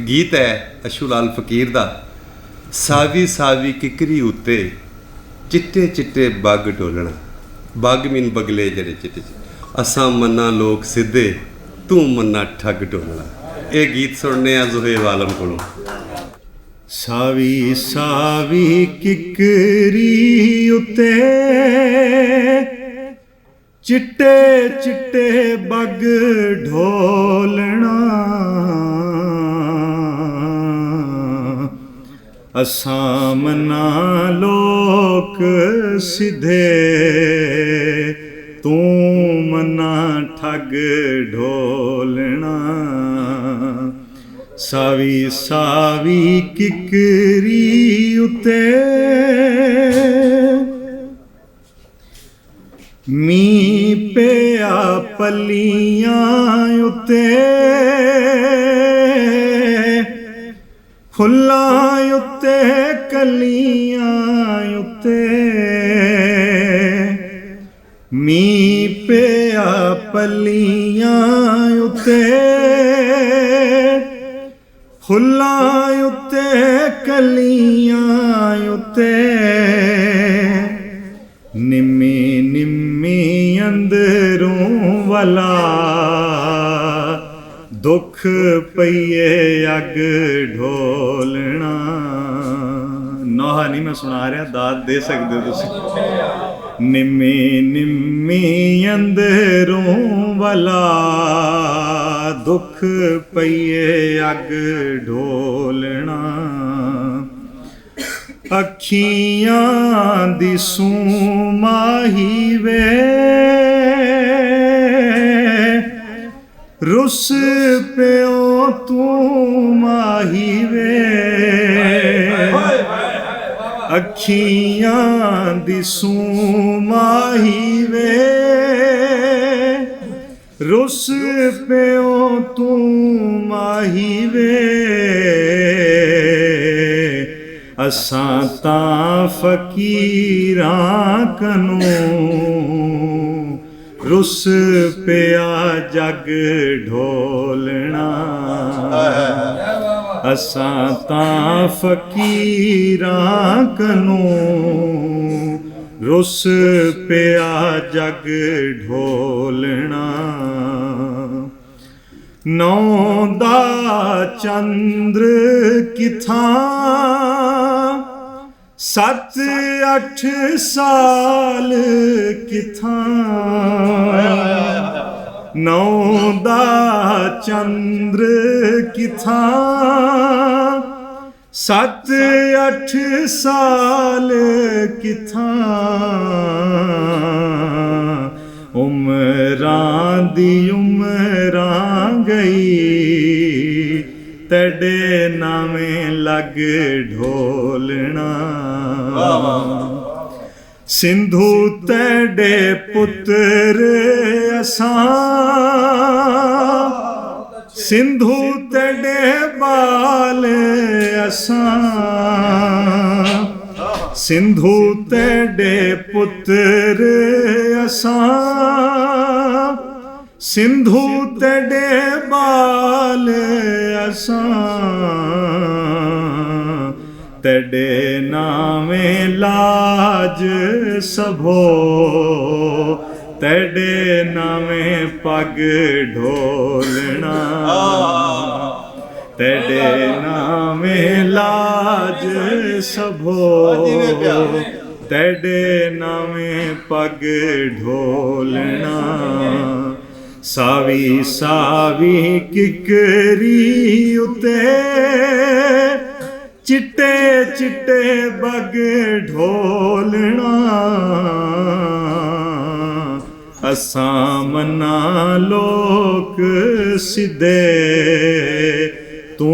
गीत है अशू लाल फकीर दा। सावी सावी किकरी उत्ते चिट्टे चिट्टे बग डोलना, बग मीन बगले जड़े चिट्टे असां मन्ना लोग सिद्धे तू मन्ना ठग डोलना। ये गीत सुनने आ ज़ुहेब आलम कोलों। सावी सावी किकरी उत्ते चिट्टे चिट्टे बग ढोलना, असां मन्ना लोक सिद्धे तू मन्ना ठग ढोलना। सावी सावी किकरी उत्ते मीं पिया पल्लियां उत्ते, फुल्लां उत्ते कलियां उत्ते। मीं पिया पल्लियां उत्ते, फुल्लां उत्ते कलियां उत्ते। निम्मी निम्मी अंदरों वाला दुख पईए अग ढोलना। नोहा नहीं मैं सुना रहा, दाद दे सकते हो तुसीं। निम्मी निम्मी अंदरों वाला दुख पईए अग ढोलना। अखियां दी सूमाही वे रुस प्यो तू माही वे। अखियां दी सूमाही वे रुस प्यो तू माही वे। असां तां फकीरां कनूं रुस पिया जग ढोलना। असां तां फकीरां कनूं रुस पिया जग ढोलना। नौ दा चंद्र किथां 7-8 साल किथां। नौ दा चंद्र किथां 7-8 साल किथां। उमरां दी उमरां गई तड़े नावें लग ढोलना। सिंधु तड़े पुत्र असां, सिंधु तड़े बाल असां। सिंधु तड़े पुत्र असां, सिंधु तड़े बाल असां। तड़े नावें लाज सभो, तड़े नावें पग ढोलना। तड़े नावें लाज सभो, तड़े नावें पग ढोलना। सावी सावी किकरी उत्ते चिट्टे चिट्टे बग ढोलना। असां मन्ना लोक सिद्धे तू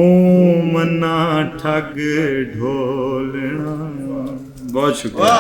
मन्ना ठग ढोलना। बहुत शुक्रिया।